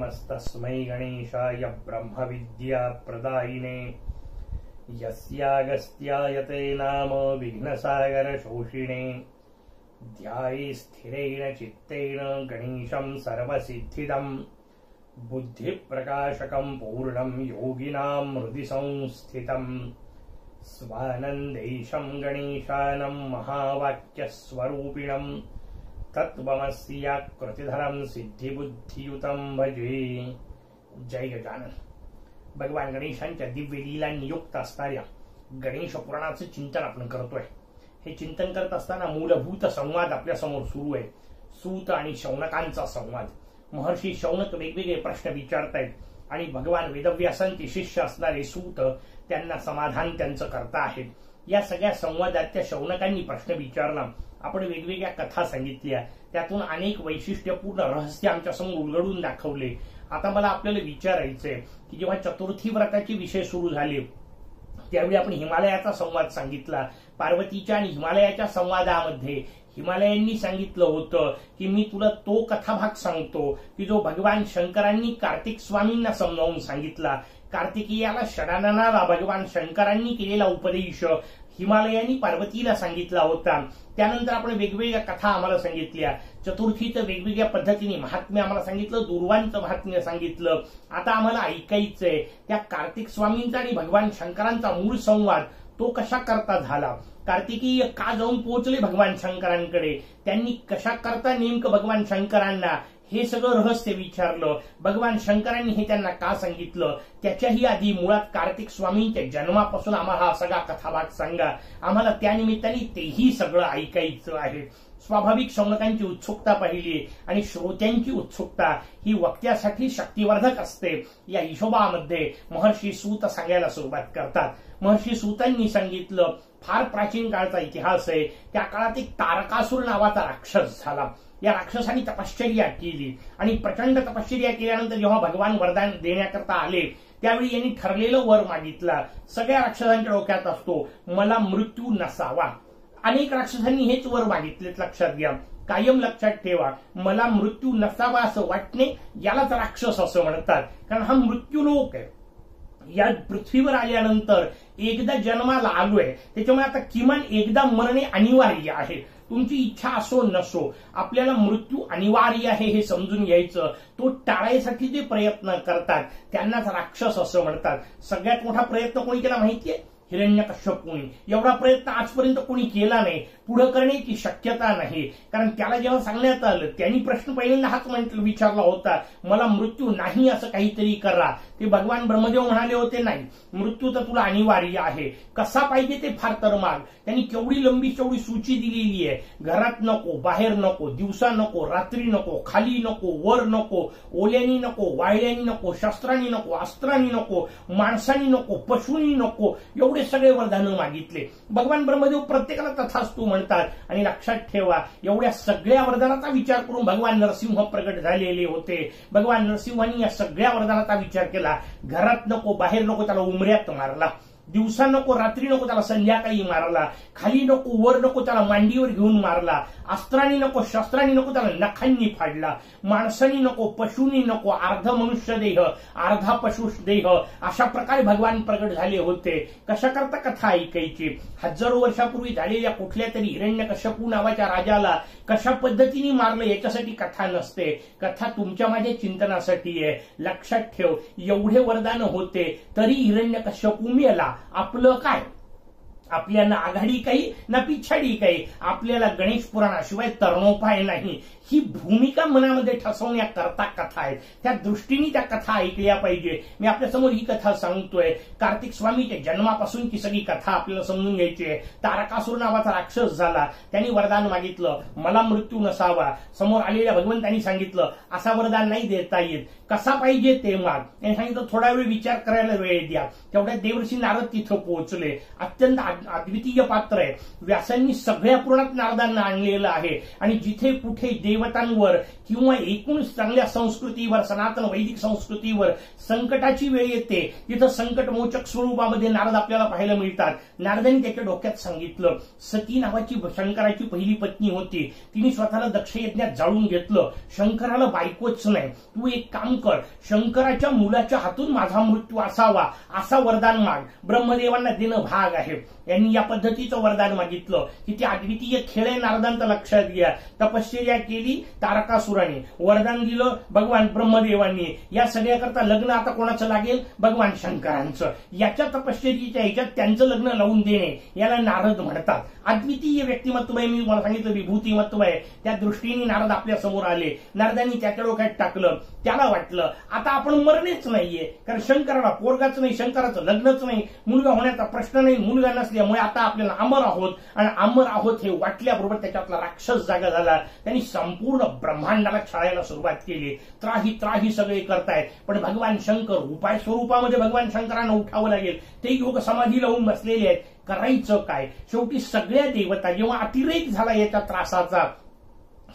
नमस्तस्मै गणेशाय ब्रह्मविद्याप्रदायिने यस्यागस्त्यायते नाम विघ्नसागरशोषिणे ध्याये स्थिरेण चित्तेन गणेशं सर्वसिद्धिदं बुद्धिप्रकाशकं पूर्णं योगिनां हृदि संस्थितं स्वानन्देशं गणेशानं महावाक्यस्वरूपिणं तत्त्वमस्याकृतिधरं सिद्धिबुद्धियुतं भजे। जय गजानन। भगवान गणेशांच्या दिव्य लीला नियुक्त असणाऱ्या गणेश पुराणाचं चिंतन आपण करतोय। हे चिंतन करत असताना मूलभूत संवाद आपल्या समोर सुरू आहे। सूत आणि शौनकांचा संवाद। महर्षी शौनक वेगवेगळे प्रश्न विचारतायत आणि भगवान वेदव्यासांचे शिष्य असणारे सूत त्यांना समाधान त्यांचं करता आहेत। या सगळ्या संवादात त्या शौनकांनी प्रश्न विचारला, आपण वेगवेगळ्या कथा सांगितल्या, त्यातून अनेक वैशिष्ट्यपूर्ण रहस्य आमच्या समोर उलगडून दाखवले। आता मला आपल्याला विचारायचंय की जेव्हा चतुर्थी व्रताचे विषय सुरू झाले त्यावेळी आपण हिमालयाचा संवाद सांगितला। पार्वतीच्या आणि हिमालयाच्या संवादामध्ये हिमालयांनी सांगितलं होतं की मी तुला तो कथाभाग सांगतो की जो भगवान शंकरांनी कार्तिक स्वामींना समजावून सांगितला। कार्तिकेयाला षडाननाला भगवान शंकरांनी केलेला उपदेश हिमालयांनी पार्वतीला सांगितला होता। त्यानंतर आपण वेगवेगळ्या कथा आम्हाला सांगितल्या। चतुर्थीचं वेगवेगळ्या पद्धतीने महात्म्य आम्हाला सांगितलं, दुर्वांचं महात्म्य सांगितलं। आता आम्हाला ऐकायचंय त्या कार्तिक स्वामींचा आणि भगवान शंकरांचा मूळ संवाद तो कशा करता झाला। कार्तिकीय का जाऊन पोहोचले भगवान शंकरांकडे, त्यांनी कशा करता नेमकं भगवान शंकरांना हे सगळं रहस्य विचारलं, भगवान शंकरांनी हे त्यांना का सांगितलं, त्याच्याही आधी मुळात कार्तिक स्वामींच्या जन्मापासून आम्हाला हा सगळा कथाभाग सांगा। आम्हाला त्यानिमित्ताने तेही सगळं ऐकायचं आहे। स्वाभाविक शौनकांची उत्सुकता पाहिली आणि श्रोत्यांची उत्सुकता ही वक्त्यासाठी शक्तिवर्धक असते। या हिशोबामध्ये महर्षी सूत सांगायला सुरुवात करतात। महर्षी सूतांनी सांगितलं, फार प्राचीन काळचा इतिहास आहे। त्या काळात एक तारकासूर नावाचा राक्षस झाला। या राक्षसाने तपश्चर्या केली आणि प्रचंड तपश्चर्या केल्यानंतर जेव्हा भगवान वरदान देण्याकरता आले त्यावेळी यांनी ठरलेलं वर मागितलं। सगळ्या राक्षसांच्या डोक्यात असतो मला मृत्यू नसावा। अनेक राक्षसांनी हेच वर मागितलेत, लक्षात घ्या, कायम लक्षात ठेवा। मला मृत्यू नसावा असं वाटणे यालाच राक्षस असं म्हणतात, कारण हा मृत्यूलोक आहे। या पृथ्वीवर आल्यानंतर एकदा जन्माला आलोय, त्याच्यामुळे आता किमान एकदा मरणे अनिवार्य आहे। तुमची इच्छा असो नसो आपल्याला मृत्यू अनिवार्य आहे हे समजून घ्यायचं। तो टाळायसाठी जे प्रयत्न करतात त्यांनाच राक्षस असं म्हणतात। सगळ्यात मोठा प्रयत्न कोणी केला माहितीये? हिरण्यकश्यपूने। एवढा प्रयत्न आजपर्यंत कोणी केला नाही, पुढे करण्याची शक्यता नाही। कारण त्याला जेव्हा सांगण्यात आलं त्यांनी प्रश्न पहिल्यांदा हाच विचारला होता, मला मृत्यू नाही असं काहीतरी करा। ते भगवान ब्रह्मदेव म्हणाले होते नाही, मृत्यू तर तुला अनिवार्य आहे, कसा पाहिजे ते फार तर माग। त्यांनी केवढी लंबी चौडी सूची दिलेली आहे, घरात नको, बाहेर नको, दिवसा नको, रात्री नको, खाली नको, वर नको, ओल्यानी नको, वाळल्यानी नको, शस्त्रांनी नको, अस्त्रांनी नको, माणसांनी नको, पशूंनी नको, एवढे सगळे वरदानं मागितले। भगवान ब्रह्मदेव प्रत्येकाला तथास्तु म्हणतात। आणि लक्षात ठेवा, एवढ्या सगळ्या वरदानाचा विचार करून भगवान नरसिंह प्रगट झालेले होते। भगवान नरसिंहांनी या सगळ्या वरदानाचा विचार केला। घरात नको, बाहेर नको, त्याला उमऱ्यात मारला। दिवसा नको, रात्री नको, त्याला संध्याकाळी मारला। खाली नको, वर नको, त्याला मांडीवर घेऊन मारला। अस्त्रांनी नको, शस्त्रांनी नको, त्याला नखांनी फाडला। माणसांनी नको, पशूंनी नको, अर्ध मनुष्य देह, अर्धा पशु देह, अशा प्रकारे भगवान प्रगट झाले होते। कशा करता कथा ऐकायची? हजारो वर्षापूर्वी झालेल्या कुठल्या तरी हिरण्यकश्यपू नावाच्या राजाला कशा पद्धतीने मारलं याच्यासाठी कथा नसते, कथा तुमच्या माझ्या चिंतनासाठी आहे। लक्षात ठेव, एवढे वरदान होते तरी हिरण्यकश्यपू मेला। आपलं काय? आपल्या ना आघाडी काही ना पिछाडी काही, आपल्याला गणेश पुराणाशिवाय तरणोपाय नाही। ही भूमिका मनामध्ये ठसवण्याकरता कथा आहेत, त्या दृष्टीने त्या कथा ऐकल्या पाहिजे। मी आपल्या समोर ही कथा सांगतोय। कार्तिक स्वामीच्या जन्मापासूनची सगळी कथा आपल्याला समजून घ्यायची आहे। तारकासूर नावाचा राक्षस झाला, त्यांनी वरदान मागितलं, मला मृत्यू नसावा। समोर आलेल्या भगवंतांनी सांगितलं, असा वरदान नाही देता येत, कसा पाहिजे ते माग। त्यांनी सांगितलं थोडा वेळ विचार करायला वेळ द्या। तेवढ्या देवर्षी नारद तिथं पोहोचले। अत्यंत अद्वितीय पात्र आहे. व्यासांनी सगळ्या पुराणात नारदांना आणलेलं आहे आणि जिथे कुठे देवतांवर किंवा एकूण चांगल्या संस्कृतीवर, सनातन वैदिक संस्कृतीवर संकटाची वेळ येते, तिथं संकटमोचक स्वरूपामध्ये नारद आपल्याला पाहायला मिळतात. नारदांनी त्याच्या डोक्यात सांगितलं, सती नावाची शंकराची पहिली पत्नी होती, तिने स्वतःला दक्ष यज्ञात जाळून घेतलं. शंकराला बायकोच नाही, तू एक काम कर, शंकराच्या मुलाच्या हातून माझा मृत्यू असावा असा वरदान माग, ब्रह्मदेवांना देणं भाग आहे. यांनी या पद्धतीचं वरदान मागितलं की ते अद्वितीय खेळ आहे नारदांचा लक्षात घ्या. तपश्चर्या केली तारकासुराने, वरदान दिलं भगवान ब्रह्मदेवांनी. या सगळ्याकरता लग्न आता कोणाचं लागेल? भगवान शंकरांचं. याच्या तपश्चर्येच्या ह्याच्यात त्यांचं लग्न लावून देणे याला नारद म्हणतात. अद्वितीय व्यक्तिमत्व आहे, मी मला सांगितलं विभूतिमत्व आहे. त्या दृष्टीने नारद आपल्या समोर आले. नारदांनी त्याच्या डोक्यात टाकलं. त्याला वाटलं आता आपण मरणेच नाहीये, कारण शंकराला पोरगाच नाही, शंकराचं लग्नच नाही, मुलगा होण्याचा प्रश्न नाही, मुलगा नसल्यामुळे आता आपल्याला अमर आहोत. आणि अमर आहोत हे वाटल्याबरोबर त्याच्यातला राक्षस जागा झाला. त्यांनी संपूर्ण ब्रह्मांडाला छळायला सुरुवात केली. त्राही त्राही सगळे करतायत, पण भगवान शंकर उपाय स्वरूपामध्ये भगवान शंकरांना उठावं लागेल. ते योग समाधी लावून बसलेले आहेत. करायचं काय? शेवटी सगळ्या देवता जेव्हा अतिरेक झाला याच्या त्रासाचा,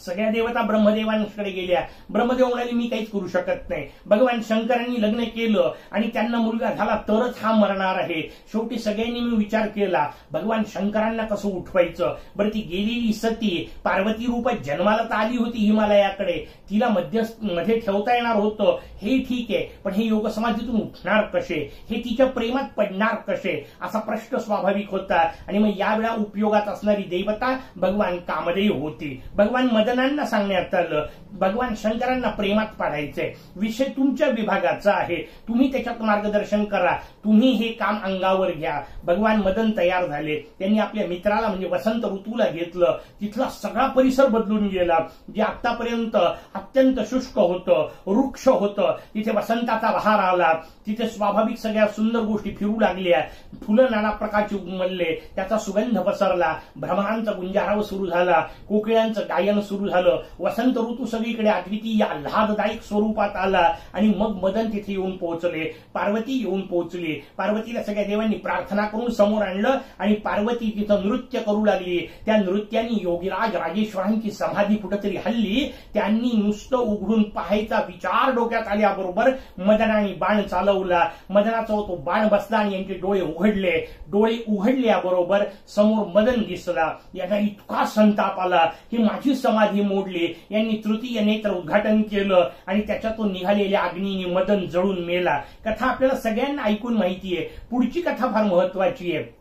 सगळ्या देवता ब्रह्मदेवांकडे गेल्या. ब्रह्मदेव म्हणाले मी काहीच करू शकत नाही. भगवान शंकरांनी लग्न केलं आणि त्यांना मुलगा झाला तरच हा मरणार आहे. शेवटी सगळ्यांनी मी विचार केला भगवान शंकरांना कसं उठवायचं. बरं, ती गेलेली सती पार्वती रूपात जन्माला तर आली होती हिमालयाकडे, तिला मध्ये ठेवता येणार होतं हे ठीक आहे, पण हे योग समाधीतून उठणार कसे, हे तिच्या प्रेमात पडणार कसे, असा प्रश्न स्वाभाविक होता. आणि मग यावेळा उपयोगात असणारी देवता भगवान कामदेव होती. भगवान मदनांना सांगण्यात आलं भगवान शंकरांना प्रेमात पाडायचंय, विषय तुमच्या विभागाचा आहे, तुम्ही त्याच्यात मार्गदर्शन करा, तुम्ही हे काम अंगावर घ्या. भगवान मदन तयार झाले. त्यांनी आपल्या मित्राला म्हणजे वसंत ऋतूला घेतलं. तिथला सगळा परिसर बदलून गेला. जे आतापर्यंत अत्यंत शुष्क होतं, वृक्ष होतं, तिथे वसंताचा बहार आला. तिथे स्वाभाविक सगळ्या सुंदर गोष्टी फिरू लागल्या. फुलं नाना प्रकारची उमलले, त्याचा सुगंध पसरला, भ्रमरांचा गुंजाराव सुरू झाला, कोकिळांचं गायन सुरू झालं. वसंत ऋतू सगळीकडे अद्वितीय आल्हाददायक स्वरूपात आला. आणि मग मदन तिथे येऊन पोहोचले, पार्वती येऊन पोहोचली. पार्वतीला सगळ्या देवांनी प्रार्थना करून समोर आणलं आणि पार्वती तिथं नृत्य करू लागली. त्या नृत्याने योगीराज राजेश्वरांची समाधी कुठेतरी हल्ली. त्यांनी नुसतं उघडून पाहायचा विचार डोक्यात आल्याबरोबर मदनाने बाण चालवला. मदनाचा तो बाण बसला आणि यांचे डोळे उघडले. डोळे उघडल्याबरोबर समोर मदन दिसला. यांना इतका संताप आला की माझी समाधी मोडली. यांनी तृतीय नेत्र उद्घाटन केलं आणि त्याच्यातून निघालेल्या अग्नीने मदन जळून मेला. कथा आपल्याला सगळ्यांना ऐकून माहितीये. पुढची कथा फार महत्वाची आहे.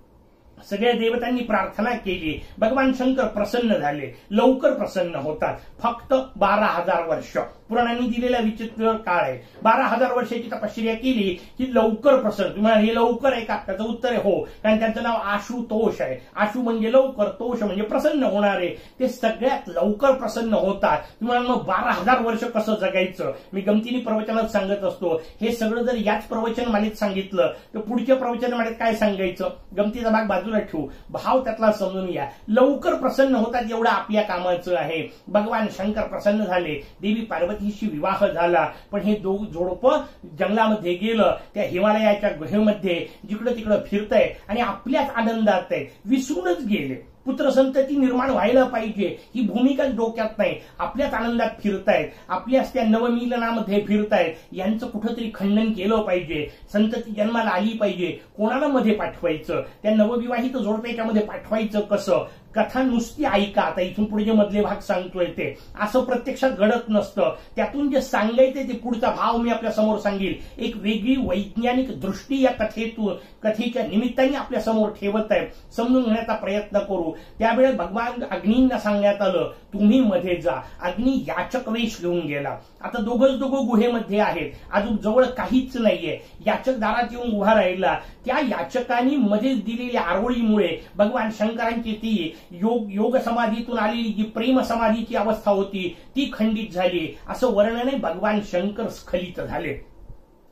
सगळ्या देवतांनी प्रार्थना केली. भगवान शंकर प्रसन्न झाले. लवकर प्रसन्न होतात. फक्त 12,000 वर्ष पुराणांनी दिलेला विचित्र काळ आहे. 12,000 वर्षाची तपश्चर्या केली की लवकर प्रसन्न. तुम्हाला हे लवकर आहे का? त्याचं उत्तर आहे हो, कारण त्यांचं नाव आशुतोष आहे. आशु म्हणजे लवकर, तोष म्हणजे प्रसन्न होणारे. ते सगळ्यात लवकर प्रसन्न होतात. तुम्हाला मग 12,000 वर्ष कसं जगायचं? मी गमतीने प्रवचनात सांगत असतो. हे सगळं जर याच प्रवचन मालित सांगितलं तर पुढच्या प्रवचन मालित काय सांगायचं? गमतीचा भाग बाजूला ठेवू, भाव त्यातला समजून या. लवकर प्रसन्न होतात एवढं आपल्या कामाचं आहे. भगवान शंकर प्रसन्न झाले. देवी पार्वतीशी विवाह झाला. पण हे जोडपं जंगलामध्ये गेलं. त्या हिमालयाच्या गुहेमध्ये जिकडं तिकडं फिरतंय आणि आपल्याच आनंदात आहे. विसरूनच गेले. पुत्रसंतती निर्माण व्हायला पाहिजे ही भूमिकाच डोक्यात नाही. आपल्याच आनंदात फिरतायत, आपल्याच त्या नवमिलनामध्ये फिरतायत. यांचं कुठंतरी खंडन केलं पाहिजे. संतती जन्माला आली पाहिजे. कोणाला मध्ये पाठवायचं? त्या नवविवाहित जोडप्याच्यामध्ये पाठवायचं कसं? कथा नुसती ऐका. आता इथून पुढे जे मधले भाग सांगतोय ते असं प्रत्यक्षात घडत नसतं. त्यातून जे सांगायचंय ते पुढचा भाव मी आपल्या समोर सांगेल. एक वेगळी वैज्ञानिक दृष्टी या कथेच्या निमित्ताने आपल्या समोर ठेवत आहे. समजून घेण्याचा प्रयत्न करू. त्यावेळेस भगवान अग्नींना सांगण्यात आलं तुम्ही मध्ये जा. अग्नी याचक वेश घेऊन गेला. आता दोघं गुहेमध्ये आहेत. अजून जवळ काहीच नाहीये. याचक दारात येऊन उभा राहिला. त्या याचकांनी मध्येच दिलेल्या आरोळीमुळे भगवान शंकरांची ती योग समाधीतून आलेली जी प्रेम समाधीची अवस्था होती ती खंडित झाली. असं वर्णने भगवान शंकर स्खलित झाले.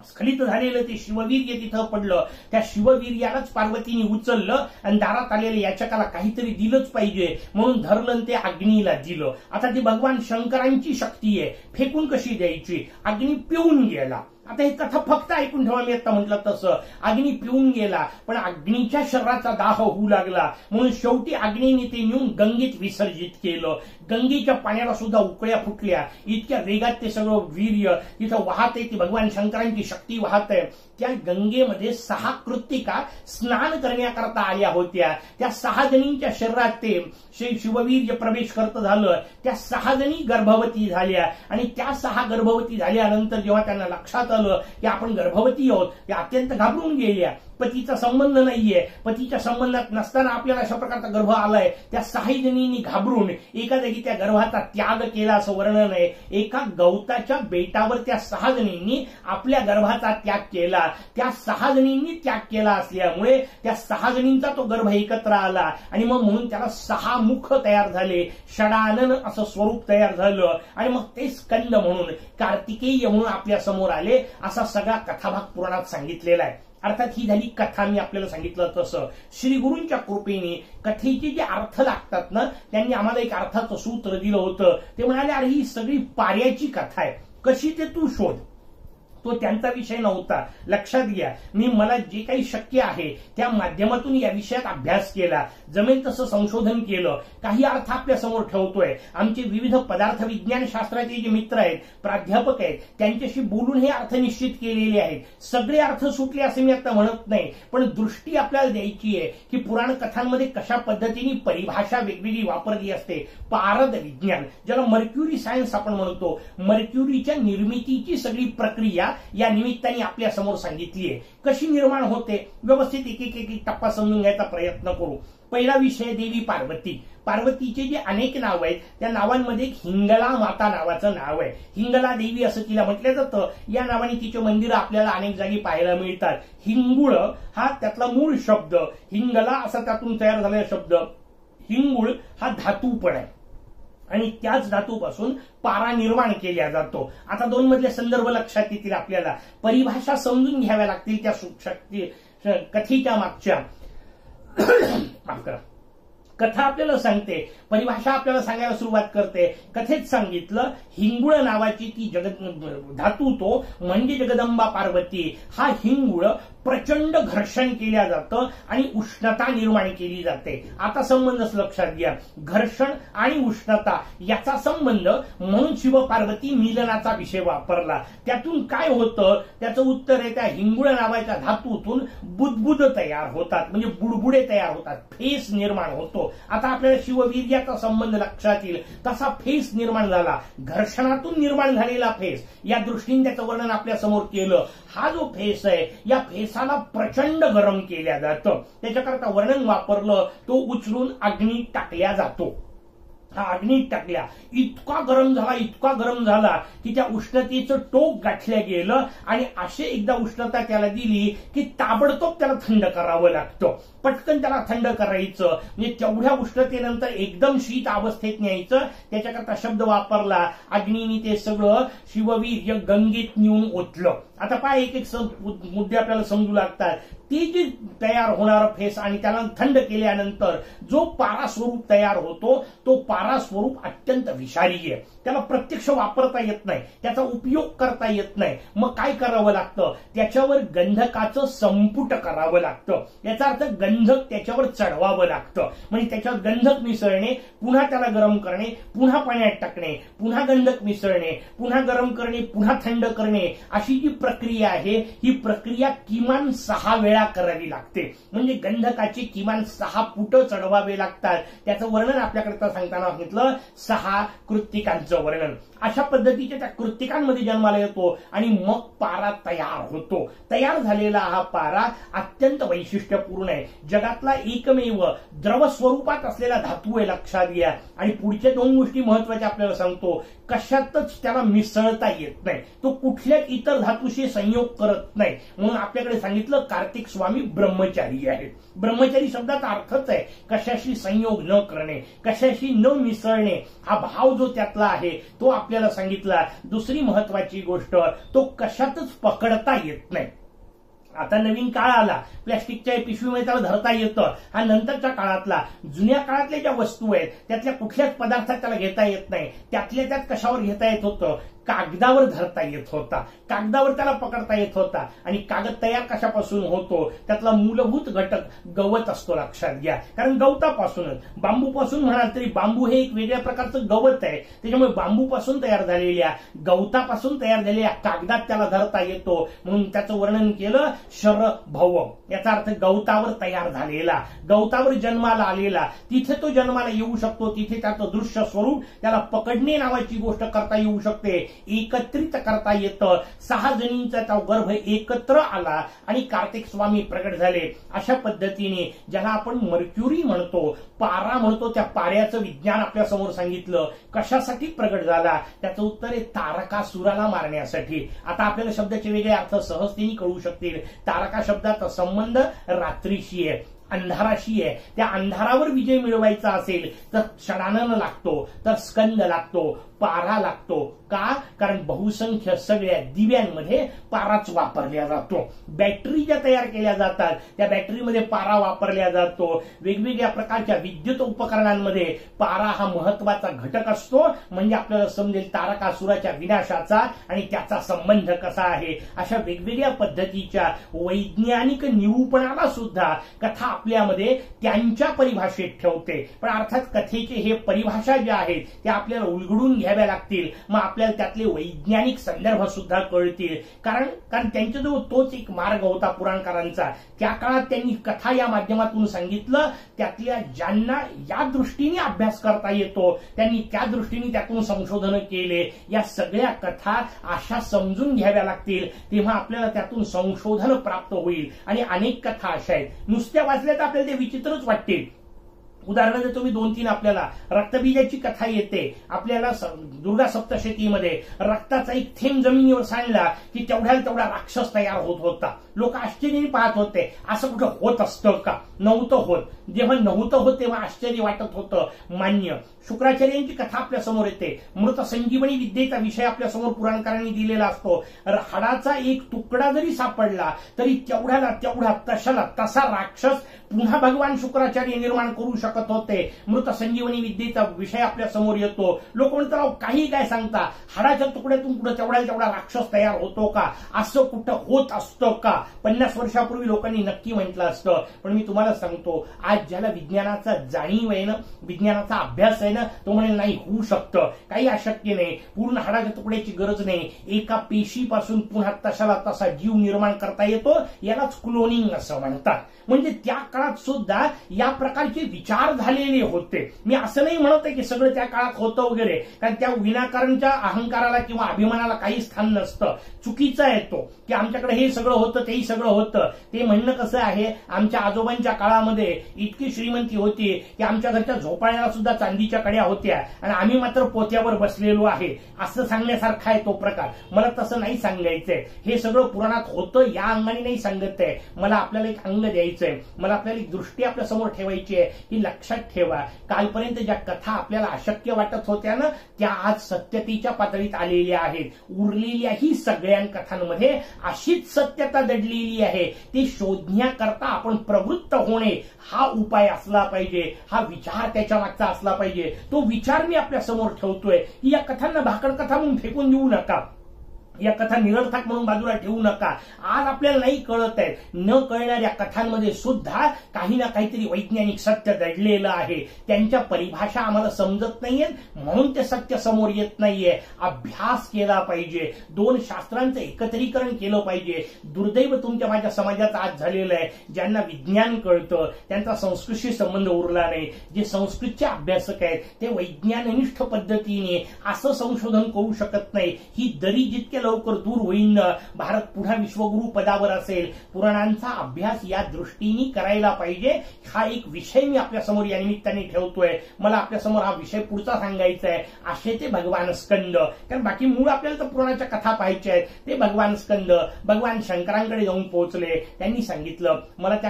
स्खलित झालेलं ते शिववीर्य तिथं पडलं. त्या शिववीर्यालाच पार्वतीने उचललं आणि दारात आलेल्या याचकाला काहीतरी दिलंच पाहिजे म्हणून धरलं ते अग्नीला दिलं. आता ती भगवान शंकरांची शक्ती आहे. फेकून कशी द्यायची? अग्नी पिऊन गेला. आता ही कथा फक्त ऐकून ठेवा, मी आता म्हटलं तसं. अग्नी पिऊन गेला, पण अग्नीच्या शरीराचा दाह होऊ लागला, म्हणून शेवटी अग्नीने ते नेऊन गंगेत विसर्जित केलं. गंगेच्या पाण्याला सुद्धा उकळ्या फुटल्या. इतक्या वेगात ते सगळं वीर्य तिथं वाहत आहे, ती भगवान शंकरांची शक्ती वाहत आहे. त्या गंगेमध्ये 6 कृत्तिका स्नान करण्याकरता आल्या होत्या. त्या 6 जणींच्या शरीरात ते शिववीर्य प्रवेश करत झालं. त्या 6 जणी गर्भवती झाल्या आणि त्या 6 गर्भवती झाल्यानंतर जेव्हा त्यांना लक्षात आलं की आपण गर्भवती आहोत, त्या अत्यंत घाबरून गेल्या. पतीचा संबंध नाहीये, पतीच्या संबंधात नसताना आपल्याला अशा प्रकारचा गर्भ आलाय. त्या 6 जणींनी घाबरून एका जागी त्या गर्भाचा त्याग केला असं वर्णन आहे. एका गवताच्या बेटावर त्या 6 जणींनी आपल्या गर्भाचा त्याग केला. त्या 6 जणींनी त्याग केला असल्यामुळे त्या 6 जणींचा तो गर्भ एकत्र आला आणि मग म्हणून त्याला 6 मुख तयार झाले, षडानन असं स्वरूप तयार झालं आणि मग ते स्कंद म्हणून कार्तिकेय म्हणून आपल्या समोर आले. असा सगळा कथाभाग पुराणात सांगितलेला आहे. अर्थात ही झाली कथा, मी आपल्याला सांगितलं तसं. श्री गुरूंच्या कृपेने कथेचे जे अर्थ लागतात ना, त्यांनी आम्हाला एक अर्थाचं सूत्र दिलं होतं. ते म्हणाले, अरे ही सगळी पाऱ्याची कथा आहे, कशी ते तू शोध. तो त्यांचा विषय नव्हता. लक्षात घ्या, मला जे काही शक्य आहे त्या माध्यमातून या विषयात अभ्यास केला, जमेल तसं संशोधन केलं, काही अर्थ आपल्या समोर ठेवतोय. आमचे विविध पदार्थ विज्ञान शास्त्राचे जे मित्र आहेत, प्राध्यापक आहेत, त्यांच्याशी बोलून हे अर्थ निश्चित केलेले आहेत. सगळे अर्थ सुटले असं मी आता म्हणत नाही, पण दृष्टी आपल्याला द्यायची आहे की पुराण कथांमध्ये कशा पद्धतीने परिभाषा वेगवेगळी वापरली असते. पारद विज्ञान, ज्याला मर्क्युरी सायन्स आपण म्हणतो, मर्क्युरीच्या निर्मितीची सगळी प्रक्रिया या निमित्ताने आपल्या समोर सांगितली आहे. कशी निर्माण होते व्यवस्थित एक एक टप्पा समजून घ्यायचा प्रयत्न करू. पहिला विषय देवी पार्वती. पार्वतीचे जे अनेक नाव आहेत त्या नावांमध्ये हिंगला माता नावाचं नाव आहे. हिंगला देवी असं तिला म्हटलं जातं. या नावाने तिचे मंदिरं आपल्याला अनेक जागी पाहायला मिळतात. हिंगुळ हा त्यातला मूळ शब्द, हिंगला असा त्यातून तयार झालेला शब्द. हिंगुळ हा धातू पण आहे आणि त्याच धातूपासून पारा निर्माण केला जातो. आता 2 मधले संदर्भ लक्षात येतील आपल्याला. परिभाषा समजून घ्याव्या लागतील त्या शक्ती कथेच्या मागच्या. माफ करा, कथा आपल्याला सांगते, परिभाषा आपल्याला सांगायला सुरुवात करते. कथेत सांगितलं, हिंगुळ नावाची ती धातू तो म्हणजे जगदंबा पार्वती. हा हिंगुळ प्रचंड घर्षण केल्या जातं आणि उष्णता निर्माण केली जाते. आता संबंध लक्षात घ्या, घर्षण आणि उष्णता याचा संबंध, म्हणून शिव पार्वती मिलनाचा विषय वापरला. त्यातून काय होतं त्याचं उत्तर आहे, त्या हिंगुळ नावाच्या धातूतून बुदबुद तयार होतात, म्हणजे बुडबुडे तयार होतात, फेस निर्माण होतो. आता आपल्याला शिववीर्याचा संबंध लक्षात येईल. तसा फेस निर्माण झाला, घर्षणातून निर्माण झालेला फेस, या दृष्टीने त्याचं वर्णन आपल्या समोर केलं. हा जो फेस आहे, या फेसाला प्रचंड गरम केल्या जातं. त्याच्याकरता वर्णन वापरलं, तो उचलून अग्नीत टाकल्या जातो. हा अग्नीत टाकल्या, इतका गरम झाला की त्या उष्णतेचं टोक गाठलं गेलं आणि असे एकदा उष्णता त्याला दिली की ताबडतोब त्याला थंड करावं लागतं. पटकन त्याला थंड करायचं, म्हणजे तेवढ्या उष्णतेनंतर एकदम शीत अवस्थेत न्यायचं. त्याच्याकरता शब्द वापरला, अग्नीने ते सगळं शिववीर्य गंगेत नेऊन ओतलं. आता पाय एक एक मुद्दे आपल्याला समजू लागतात. ती जी तयार होणारं फेस आणि त्याला थंड केल्यानंतर जो पारा स्वरूप तयार होतो, तो पारा स्वरूप अत्यंत विषारी आहे. त्याला प्रत्यक्ष वापरता येत नाही, त्याचा उपयोग करता येत नाही. मग काय करावं लागतं, त्याच्यावर गंधकाचं संपुट करावं लागतं. याचा अर्थ गंधक त्याच्यावर चढवावं लागतं. म्हणजे त्याच्यावर गंधक मिसळणे, पुन्हा त्याला गरम करणे, पुन्हा पाण्यात टाकणे, पुन्हा गंधक मिसळणे, पुन्हा गरम करणे, पुन्हा थंड करणे, अशी जी प्रक्रिया आहे, ही प्रक्रिया किमान 6 वेळा करावी लागते. म्हणजे गंधकाचे किमान 6 पुट चढवावे लागतात. त्याचं वर्णन आपल्याकडे सांगताना सांगितलं 6 कृत्तिकांचं वर्णन. अशा पद्धतीच्या त्या कृत्तिकांमध्ये जन्माला येतो आणि मग पारा तयार होतो. तयार झालेला हा पारा अत्यंत वैशिष्ट्यपूर्ण आहे. जगातला एकमेव द्रव स्वरूपात असलेला धातू आहे, लक्षात घ्या. आणि पुढच्या 2 गोष्टी महत्वाच्या आपल्याला सांगतो. कशातच त्याला मिसळता येत नाही, तो कुठल्याच इतर धातूशी संयोग करत नाही. म्हणून आपल्याकडे सांगितलं कार्तिक स्वामी ब्रह्मचारी आहेत. ब्रह्मचारी शब्दाचा अर्थच आहे कशाशी संयोग न करणे, कशाशी न मिसळणे. हा भाव जो त्यातला आहे तो आपल्याला सांगितला. दुसरी महत्वाची गोष्ट, तो कशातच पकडता येत नाही. आता नवीन काळ आला, प्लॅस्टिकच्या पिशवीमध्ये त्याला धरता येतं. हा नंतरच्या काळातला. जुन्या काळातल्या ज्या वस्तू आहेत त्यातल्या कुठल्याच पदार्थात त्याला घेता येत नाही. त्यातल्या त्यात कशावर घेता येत होतं, कागदावर धरता येत होता, कागदावर त्याला पकडता येत होता. आणि कागद तयार कशापासून होतो, त्यातला मूलभूत घटक गवत असतो, लक्षात घ्या. कारण गवतापासूनच, बांबूपासून म्हणाल तरी बांबू हे एक वेगळ्या प्रकारचं गवत आहे, त्याच्यामुळे बांबूपासून तयार झालेल्या, गवतापासून तयार झालेल्या कागदात त्याला धरता येतो. म्हणून त्याचं वर्णन केलं शरभव, याचा अर्थ गवतावर तयार झालेला, गवतावर जन्माला आलेला, तिथे तो जन्माला येऊ शकतो, तिथे त्याचं दृश्य स्वरूप त्याला पकडणे नावाची गोष्ट करता येऊ शकते, एकत्रित करता येतं. 6 जणींचा तो गर्भ एकत्र आला आणि कार्तिक स्वामी प्रगट झाले. अशा पद्धतीने ज्याला आपण मर्क्युरी म्हणतो, पारा म्हणतो, त्या पाऱ्याचं विज्ञान आपल्या समोर सांगितलं. कशासाठी प्रगट झाला, त्याचं उत्तर आहे तारकासुराला मारण्यासाठी. आता आपल्याला शब्दाचे वेगळे अर्थ सहजतेने कळू शकतील. तारका शब्दाचा संबंध रात्रीशी आहे, अंधाराशी आहे. त्या अंधारावर विजय मिळवायचा असेल तर षडानन लागतो, तर स्कंद लागतो, पारा लागतो. का? कारण बहुसंख्य सगळ्या दिव्यांमध्ये पाराच वापरला जातो. बॅटरी ज्या तयार केल्या जातात त्या बॅटरीमध्ये पारा वापरला जातो. वेगवेगळ्या प्रकारच्या विद्युत उपकरणांमध्ये पारा हा महत्वाचा घटक असतो. म्हणजे आपल्याला समजेल तारकासुराच्या विनाशाचा आणि त्याचा संबंध कसा आहे. अशा वेगवेगळ्या पद्धतीच्या वैज्ञानिक निरूपणाला सुद्धा कथा आपल्यामध्ये त्यांच्या परिभाषेत ठेवते. पण अर्थात कथेचे हे परिभाषा ज्या आहेत त्या आपल्याला उलगडून घ्याव्या लागतील. मग आपल्याला त्यातले वैज्ञानिक संदर्भ सुद्धा कळतील. कारण त्यांच्याजवळ तोच एक मार्ग होता पुराणकारांचा. त्या काळात त्यांनी कथा या माध्यमातून सांगितलं. त्यातल्या ज्यांना या दृष्टीने अभ्यास करता येतो त्यांनी त्या दृष्टीने त्यातून संशोधन केले. या सगळ्या कथा अशा समजून घ्याव्या लागतील, तेव्हा आपल्याला त्यातून संशोधन प्राप्त होईल. आणि अनेक कथा अशा आहेत, नुसत्या वाचल्या तर आपल्याला ते विचित्रच वाटतील. उदाहरण देतो मी 2-3. आपल्याला रक्तबीजाची कथा येते. आपल्याला दुर्गा सप्तशतीमध्ये रक्ताचा एक थेंब जमिनीवर सांडला की तेवढा राक्षस तयार होत होता. लोक आश्चर्याने पाहत होते, असं कुठं होत असतं का? नव्हतं होत. जेव्हा नव्हतं होत तेव्हा आश्चर्य वाटत होतं, मान्य. शुक्राचार्यांची कथा आपल्या समोर येते. मृत संजीवनी विद्येचा विषय आपल्या समोर पुराणकारांनी दिलेला असतो. हाडाचा एक तुकडा जरी सापडला तरी तेवढा तशाला तसा राक्षस पुन्हा भगवान शुक्राचार्य निर्माण करू शकत होते. मृत संजीवनी विद्येचा विषय आपल्या समोर येतो. लोक म्हणतात काही काय सांगता, हाडाच्या तुकड्यातून कुठं तेवढा राक्षस तयार होतो का? असं कुठं होत असतं का? 50 वर्षापूर्वी लोकांनी नक्की म्हटलं असतं. पण मी तुम्हाला सांगतो, आज ज्याला विज्ञानाचा जाणीव आहे ना, विज्ञानाचा अभ्यास आहे ना, तो म्हणे नाही होऊ शकतं, काही अशक्य नाही, पूर्ण हाडाच्या तुकड्याची गरज नाही, एका पेशीपासून पुन्हा तशाला तसा जीव निर्माण करता येतो. यालाच क्लोनिंग असं म्हणतात. म्हणजे त्या काळात सुद्धा या प्रकारचे विचार झालेले होते. मी असं नाही म्हणत आहे की सगळं त्या काळात होतं वगैरे, कारण त्या विनाकारणच्या अहंकाराला किंवा अभिमानाला काही स्थान नसतं. चुकीचं आहे तो की आमच्याकडे हे सगळं होतं तेही सगळं होतं. ते म्हणणं कसं आहे, आमच्या आजोबांच्या काळामध्ये इतकी श्रीमंती होती की आमच्या घरच्या झोपाळ्याला सुद्धा चांदीच्या कड्या होत्या आणि आम्ही मात्र पोत्यावर बसलेलो आहे, असं सांगण्यासारखा आहे तो प्रकार. मला तसं नाही सांगायचंय. हे सगळं पुराणात होतं या अंगाने नाही सांगत आहे. मला आपल्याला एक अंग द्यायचंय, मला आपल्याला एक दृष्टी आपल्या समोर ठेवायची आहे की लक्षात ठेवा, कालपर्यंत ज्या कथा आपल्याला अशक्य वाटत होत्या ना, त्या आज सत्यतेच्या पातळीत आलेल्या आहेत. उरलेल्याही सगळ्या कथांमध्ये अशीच सत्यता दडलेली आहे. ती शोधण्याकरता आपण प्रवृत्त होणे हा उपाय असला पाहिजे, हा विचार त्याच्या मागचा असला पाहिजे. तो विचार मी आपल्या समोर ठेवतोय की या कथांना भाकड कथा म्हणून फेकून देऊ नका, या कथा निरर्थक म्हणून बाजूला ठेवू नका. आज आपल्याला नाही कळत आहे, न कळणाऱ्या कथांमध्ये सुद्धा काही ना काहीतरी वैज्ञानिक सत्य दडलेलं आहे. त्यांच्या परिभाषा आम्हाला समजत नाहीये म्हणून ते सत्य समोर येत नाहीये. अभ्यास केला पाहिजे, 2 शास्त्रांचं एकत्रीकरण केलं पाहिजे. दुर्दैव तुमच्या माझ्या समाजाचा आज झालेलं आहे. ज्यांना विज्ञान कळतं त्यांचा संस्कृतशी संबंध उरला नाही. जे संस्कृतचे अभ्यासक आहेत ते वैज्ञानिष्ठ पद्धतीने असं संशोधन करू शकत नाही. ही दरी जितक्या लवकर दूर होईल, भारत पुन्हा विश्वगुरु पदावर असेल. पुराणांचा अभ्यास या दृष्टीने करायला पाहिजे. हा एक विषय मी आपल्या समोर या निमित्ताने ठेवतोय. मला आपल्या समोर हा विषय पुढचा सांगायचा आहे. असे ते भगवान स्कंद, कारण बाकी मूळ आपल्याला तर पुराणाच्या कथा पाहायच्या आहेत. ते भगवान स्कंद भगवान शंकरांकडे जाऊन पोहोचले. त्यांनी सांगितलं मला त्या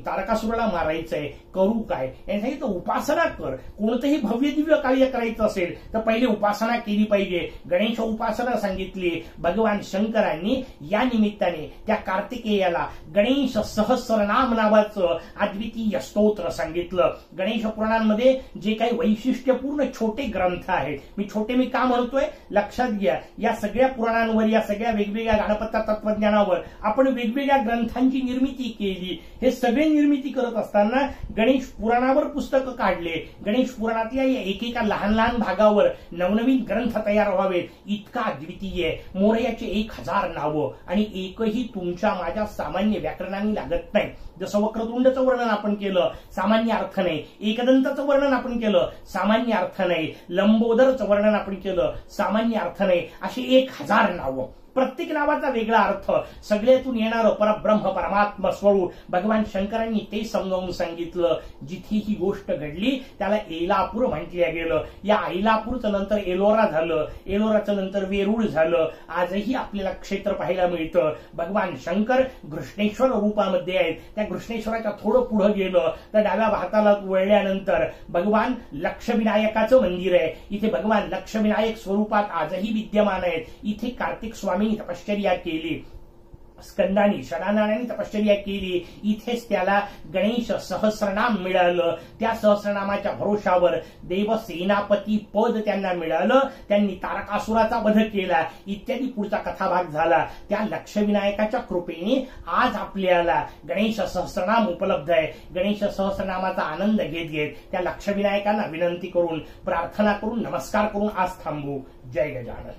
तारकासुराला मारायचंय. करू काय यांनी सांगितलं उपासना कर. कोणतंही भव्य दिव्य कार्य करायचं असेल तर पहिले उपासना केली पाहिजे. गणेश उपासना सांगितली. भगवान शंकरांनी या निमित्ताने त्या कार्तिकेयाला गणेश सहस्रनाम नावाचं अद्वितीय स्तोत्र सांगितलं. गणेश पुराणांमध्ये जे काही वैशिष्ट्यपूर्ण छोटे ग्रंथ आहेत, मी का म्हणतोय लक्षात घ्या. या सगळ्या पुराणांवर, या सगळ्या वेगवेगळ्या गणपती तत्वज्ञानावर आपण वेगवेगळ्या ग्रंथांची निर्मिती केली. हे सगळे निर्मिती करत असताना गणेश पुराणावर पुस्तकं काढले. गणेश पुराणातल्या या एकेका लहान लहान भागावर नवनवीन ग्रंथ तयार व्हावेत इतका अद्वितीय. मोरयाचे 1000 नावं आणि एकही तुमच्या माझ्या सामान्य व्याकरणाने लागत नाही. जसं वक्रतुंडचं वर्णन आपण केलं, सामान्य अर्थ नाही. एकदंताचं वर्णन आपण केलं, सामान्य अर्थ नाही. लंबोदरचं वर्णन आपण केलं, सामान्य अर्थ नाही. अशी 1000 नावं, प्रत्येक नावाचा वेगळा अर्थ, सगळ्यातून येणारं परब्रह्म परमात्मा स्वरूप भगवान शंकरांनी ते समजावून सांगितलं. जिथे ही गोष्ट घडली त्याला एलापूर म्हटलं गेलं. या एलापूरचं नंतर एलोरा झालं, एलोराचं नंतर वेरूळ झालं. आजही आपल्याला क्षेत्र पाहायला मिळतं. भगवान शंकर घृष्णेश्वर रूपामध्ये आहेत. त्या घृष्णेश्वराच्या थोडं पुढे गेलं तर डाव्या हाताला वळल्यानंतर भगवान लक्षविनायकाचं मंदिर आहे. इथे भगवान लक्षविनायक स्वरूपात आजही विद्यमान आहेत. इथे कार्तिक स्वामी तपश्चर्या केली, स्कंदानी षडाननांनी तपश्चर्या केली. इथेच त्याला गणेश सहस्रनाम मिळालं. त्या सहस्रनामाच्या भरोशावर देवसेनापती पद त्यांना मिळालं. त्यांनी तारकासुराचा वध केला इत्यादी पुढचा कथाभाग झाला. त्या लक्षविनायकाच्या कृपेने आज आपल्याला गणेश सहस्रनाम उपलब्ध आहे. गणेश सहस्रनामाचा आनंद घेत घेत त्या लक्षविनायकांना विनंती करून, प्रार्थना करून, नमस्कार करून आज थांबू. जय गजानन.